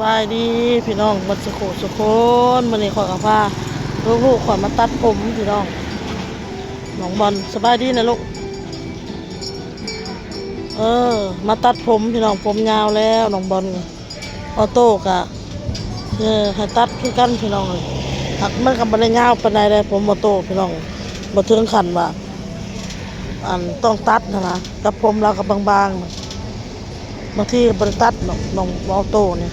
บายดีพี่น้องบัดสุโคนมื้อนี้ขอยกับพาลูกๆขอยมาตัดผมพี่น้องน้องบอลสบายดีนะลูกเออมาตัดผมพี่น้องผมยาวแล้วน้องบอลออโต้กะให้ตัดคือกันพี่น้องหักมันก็บ่ได้ยาวปานใดเลยผมออโต้พี่น้องบ่ถึงขั้นว่าต้องตัดนะกับผมเราก็บางๆบางทีก็บ่ได้ตัดน้องออโต้เนี่ย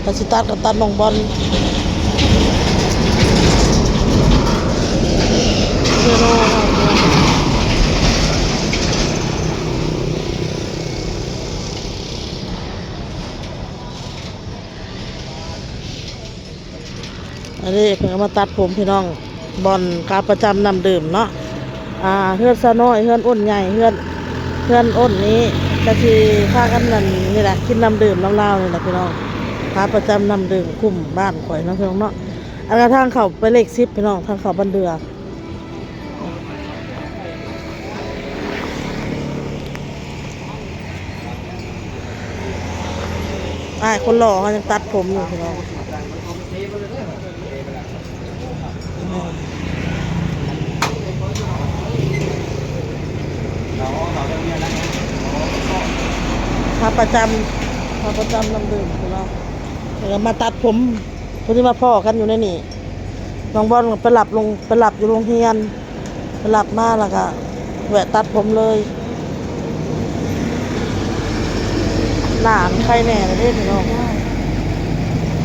ถ้าสิตัดก็ตัดน้องบอลเซโร่อันนี้เพิ่งเอามาตัดผมพี่น้องบอลขาประจำนำดื่มเนาะเฮือนซะน้อยเฮือนอ้นใหญ่เฮือนอ้นนี้ก็สิพากันนั่นนี่แหละกินน้ำดื่มน้ำเหล้านี่แหละพี่น้องขาประจำนำดื่มคุ้มบ้านข่อยเนาะพี่น้องเนาะอันกระทางเข้าไปเลข10พี่น้องทางเข้าบ้านเดือคนหล่อเขายังตัดผมอยู่พี่น้องขาประจำลำดึงพี่น้องแล้วมาตัดผมพอดีมาพ่อกันอยู่ในนี่น้องบอลไปหลับอยู่โรงเรียนไปหลับมาแล้วก็แวะตัดผมเลยหลานใครแน่เลยพี่น้อง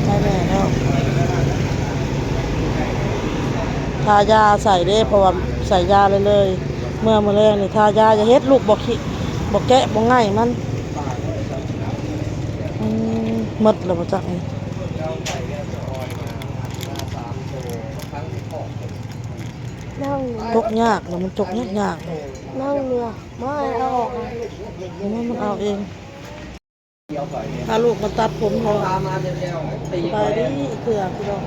ใครแน่แล้วทายาใส่ได้เพราะว่าใส่ยาเลยเมื่อมาแรงนี่ทายาจะเฮ็ดลูกบอกแกะบอกง่ายมันหมดแล้วบ่จักนี่จกยากแล้วมันจกยากนั่งเรือไม่เอาออกมันเอาเองพาลูกมาตัดผมเขาไปดิเถื่อพี่น้อง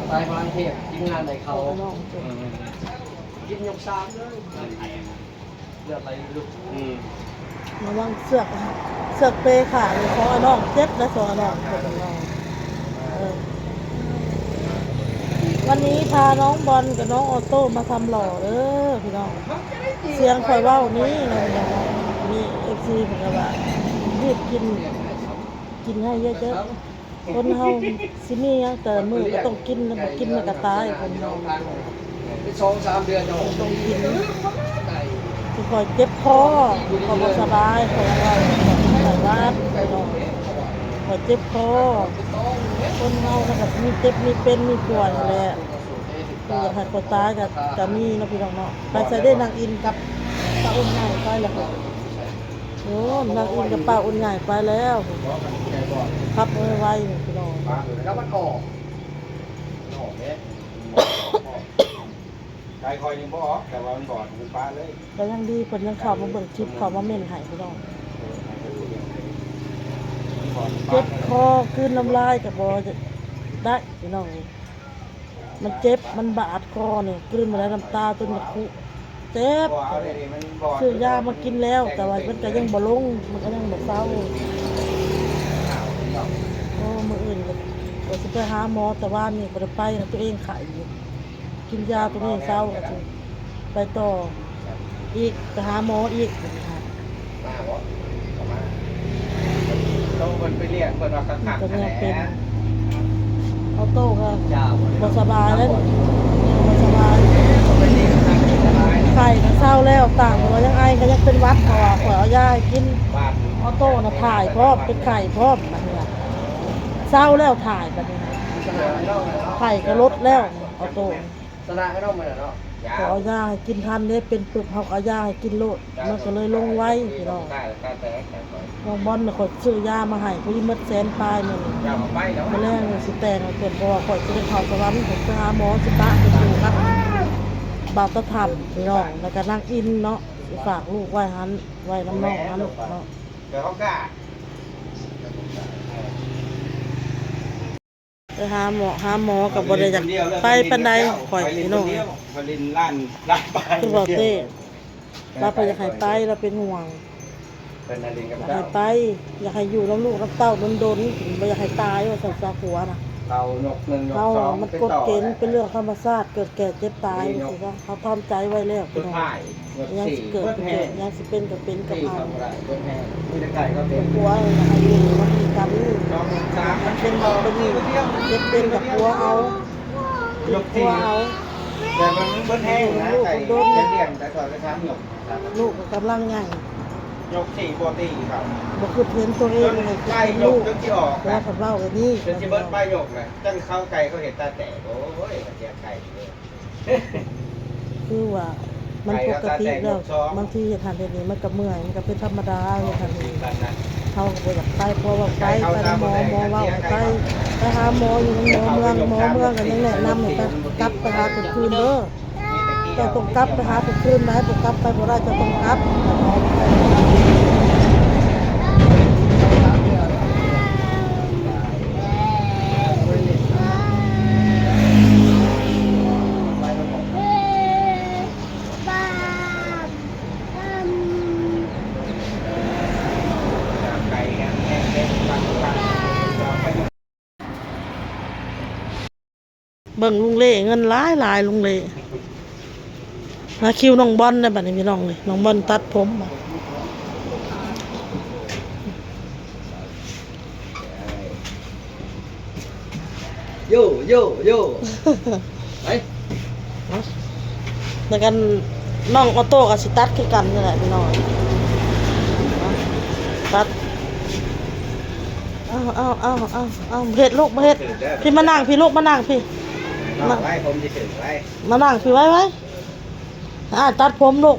ไปพลังเทพทีมงานไหนเขากินยกซ้ำเลยเลือดไหลลุกระวังเสือกเปขาเลยของน้องเจ็บและสองน้องวันนี้พาน้องบอลกับน้องออโต้มาทำหล่อเด้อพี่น้องเสียงคอยเว้านี้นะพี่น้องมีFCเหมือนกันว่ารีบกินให้เยอะๆคนเฮาสิมีหยังแต่มื้อก็ต้องกินนะบ่กินมันก็ตายคนเฮา2-3 เดือนต้องกินคือคอยเจ็บคอคอยบ่สบายคอยว่าใส่วาดพี่น้องคอยเจ็บคอคนเฮามันก็มีเจ็บมีเป็นมีปวดแหละตัวให้คนตายก็มีเนาะพี่น้องเนาะไปใส่ได้นางอินกับป้าอุ่นใหญ่ไปแล้วโอ้นางอินกับป้าอุ่นใหญ่ไปแล้วครับไว้พี่น้องแล้วมันออกเนี่ยใจคอยยังบ่ออกแต่ว่ามันบอดมันป้าเลยก็ยังดีเพิ่นยังเข้ามาเบิ่งคลิปเข้ามาเม่นให้พี่น้องเจ็บคอคืนน้ำลายก็บ่ได้พี่น้องมันเจ็บมันบาดคอนี่กลืนมาแล้วน้ำตาจนคุเจ็บซื้อยามากินแล้วแต่ว่ามันก็ยังบ่ลงมันก็ยังบ่เศร้าโอ้มื้ออื่นก็สิไปหาหมอแต่ว่านี่บ่ได้ไปนะตัวเองไข้อยู่กินยาตัวนี้เศร้าก็สิไปต่ออีกไปหาหมออีกต้องคนไปเรียกคนว่าขักๆเป็นออโต้ค่ะบ่สบายแล้วบ่สบายไข้ก็เศร้าแล้วต่างก็ยังไอก็ยังเป็นวัดเพราะว่าขอเอายาให้กินออโต้น่ะถ่ายพร้อมเป็นไข้พร้อมบัดนี้เศร้าแล้วถ่ายบัดนี้ไข้ก็ลดแล้วออโต้สนะให้น้องมันเนาะขอเอายาให้กินทันได้เป็นปึกเฮาเอายาให้กินโลดมันก็เลยลงไว้พี่น้องน้องบอลน่ะขอยซื้อยามาให้พอดีหมดแสนปลายมื้อนี้มื้อแรกนี่สิแต่งเพิ่นบอกว่าข่อยสิได้เข้าสวรรค์ผมไปหาหมอสิปะไปอยู่ครับบ่าวตะทำพี่น้องแล้วก็นางอินเนาะสิฝากลูกไว้หันไว้น้ำน้องนั้นเนาะเดี๋ยวเขากล้าไปหาหมอกับบริจาคไปปันใดข่อยพี่น้องผลินล้านไปคือบอกเต้เราไปอยากให้ไปเราเป็นห่วง เป็นนาฬิกา อยาก เจ้า ให้ไปอยากให้อยู่น้ำลูกน้ำเต้าโดนๆบ่อยากให้ตายว่าสัตว์สาหัวน่ะ เตายกหนึ่งยก เขา สอง มัน เป็น กฎ ต่อ เกณฑ์เป็นเรื่องธรรมชาติเกิดแก่เจ็บตายสิว่าเขาทำใจไว้แล้ว ต้นไม้ยก ยัง สี่ สิเกิด เบิ้ล ก็ แห้ เกิ ง ดยังสิเป็นก็เป็นกับ สี่ เอา ทำอะไรเบิ้ลแห้งมีแต่ไก่ก็เป็น ผัวอยากให้อยู่มันมีกรรมนี่ สองสาม มันเป็นเป็นนี่เจ็บเป็นกับผัวเอา ยก ผั สี่ วเอา แต่มันเบิ้ลแห้งนะไก่เลี้ยงแต่ก่อนก็ช้ำหยก ลูกก็กำลังใหญ่ ยกสี่ปกติครับ บ่คือเพียนตัวเอ จ ง น เลย ไก่ เป็น ย ลู ก ก จนที่ออก เพราะว่าผัดเล่ากันนี่ จนที่เบิ้ลไปยกเลยจนเข้าไก่เขาเห็นตาแตกโอ้ยมาเจียไก่เลย คือว่ามันปกติแล้วบางทีเหตุการณ์แบบนี้มันก็เมื่อยมันก็เป็นธรรมดาเหตุการณ์แบบนี้ กันนะ เขาก็บ่อยากไปเพราะว่าไปหาหมอว่าให้ไปหาหมออยู่ในหมอเมืองกันยังแนะนำให้ไปกลับไปหาคนคืนเด้อแต่ต้องกลับไปหาคนคืนนะต้องกลับไปบ่ได้จะต้องกลับเบิ่งลุงเล่เงินหลายลุงเล่มาคิวน้องบอลได้บัดนี้พี่น้องเลยน้องบอลตัดผมมา โย่โย่โย่ไป แล้วกันน้องออโต้กับสิตัดคือกันนี่แหละพี่น้องตัดเอาเฮ็ดลูกมาเฮ็ดพี่มานั่งพี่ลูกมานั่งพี่ น้องไว้ผมจะถึงไว้ มานั่งพี่ไว้ตัดผมลูก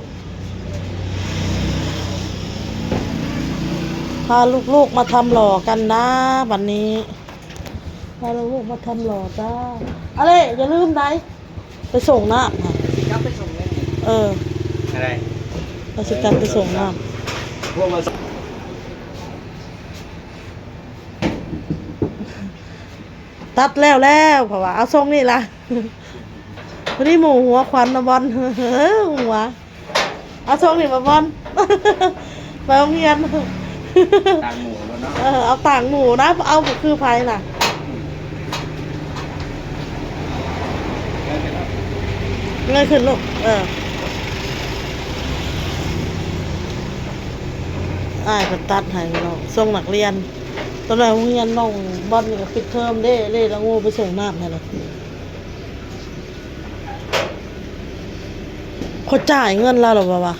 พาลูกๆมาทำหล่อกันนะวันนี้พาลูกๆมาทำหล่อจ้าอะไรอย่าลืมไหนไปส่งน้ำ ยับไปส่งเลยอะไร เราจะกันไปส่งน้ พวกมาส่ง ำตัดแล้วเพราะว่าเอาส่งนี่ล่ะวันนี้หมูหัวควันมาบอลหัวเอาส่งนี่มาบอลไปโรงเรียน ต่างหมู่แล้วเนาะ เอาต่างหมูนะเอาคือไฟน่ะเงยขึ้นลูกก็ตัดให้เราส่งนักเรียนตอนแรกโรงเรียนน้องบอลนี่ก็ปิดเทอมเล่แล้วงูไปส่งน้ำให้เลยเขาจ่ายเงินเราหรอวะ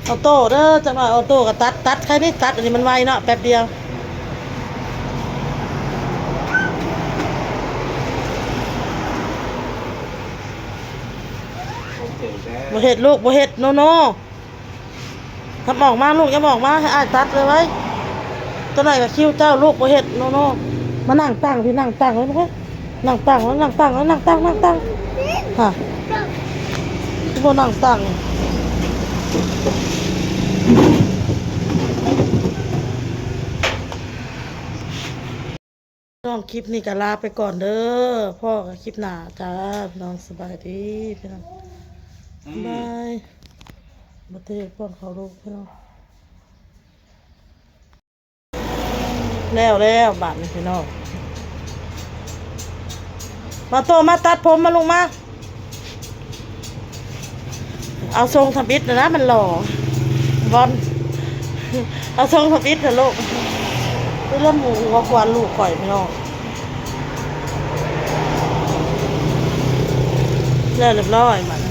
ออโต้เด้อจังหวะออโต้ก็ตัดใครนี่ตัดอันนี้มันไวเนาะแป๊บเดียวบ่เฮ็ดลูกบ่เฮ็ดโนทำออกมาลูกอย่าออกมาให้อ้ายตัดเลยไว้ตัวไหนก็คิวเจ้าลูกบ่เฮ็ดโนมานั่งตั้งพี่นั่งตั้งไว้มั้ยนั่งตั้งฮะพี่บ่นั่งตั้งน้องคลิปนี้ก็ลาไปก่อนเด้อพ่อกับคลิปหน้าจ้าพี่น้องสบายดีพี่น้องบายมาเทป้อนเขาลูกพี่น้องแล้วบาดนี่พี่น้องมาโตมาตัดผมมาลงมาเอาทรงทำอิฐนะมันหล่อบอลเอาทรงทำอิฐเถอะลูกเรื่องหมูหัวควันลูกข่อยพี่น้องแล้วเรียบร้อยมัน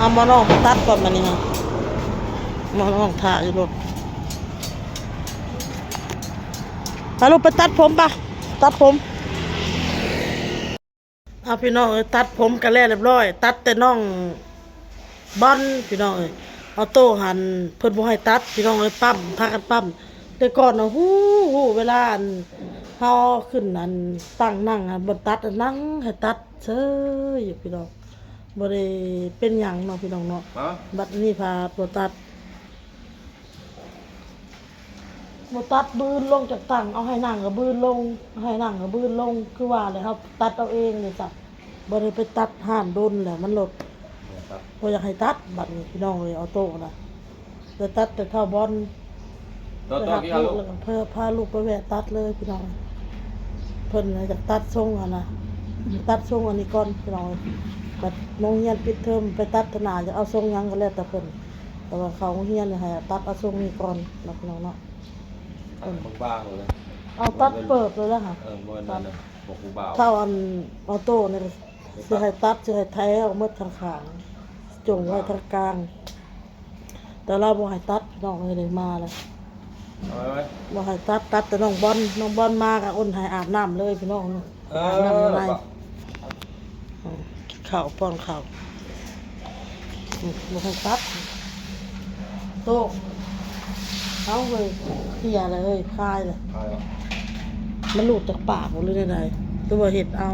เอามาน้องตัดก่อนมานี่ฮะมาน้องถ่ายอยู่รถไปลูกไปตัดผมปะตัดผมเอาพี่น้องตัดผมกันแล้วเรียบร้อยตัดแต่น้องบอลพี่น้องเอาโต้หันเพิ่นบ่ให้ตัดพี่น้องปั๊มพากันปั๊มแต่ก่อนฮู้เวลาเฮาขึ้นตั้งนั่งบนตัดนั่งให้ตัดเฉยอยู่พี่น้อง บ่ได้เป็นหยังเนาะพี่น้องเนาะ ฮะ บัดนี้พาตัวตัดบ่ตัดบืนลงจากตั้งเอาให้นั่งก็บืนลงเอาให้นั่งก็บืนลงคือว่าเลยครับตัดเอาเองเลยจ้ะบ่ได้ไปตัดห่านโดนแหละมันลด ครับ บ่อยากให้ตัดบัดนี้พี่น้องเลยเอาโต๊ะนะแต่ตัดแต่เท่าบอล ตัวตัวกี่ฮัลโหล แล้วก็เพิ่นพาลูกไปแวะตัดเลยพี่น้องเพิ่นน่ะอยากตัดทรงอ่ะนะตัดทรงอันนี้ก่อนพี่น้องบัดโรงเรียนปิดเทอมไปตัดธนาจะเอาทรงหยังก็แล้วแต่เพิ่นแต่ว่าเขาโรงเรียนเนี่ยให้ตัดเอาทรงนี้ก่อนเนาะพี่น้องเนาะ บางๆเลย เอาตัดเปิดเลยแล้วค่ะ มันนั่นนะบอกกูบ่าว เท่าอันออโต้เนี่ยสิให้ตัดสิให้แท้เอาหมดทางข้างจงไว้ทางกลาง แต่เราบ่ให้ตัดน้องเลยมาเลย เอาไว้ บ่ให้ตัดแต่น้องบอลมาก็อ้นให้อาบน้ำเลยพี่น้อง เอ อาบน้ำใน อ ข้าวป้อนข้าวบ่ให้ตัดโต๊ะเอาเลยเขี่ยเลยคายเลย เอา มันหลุดจากปากหมดเลยได้ๆตัวเห็ดเอา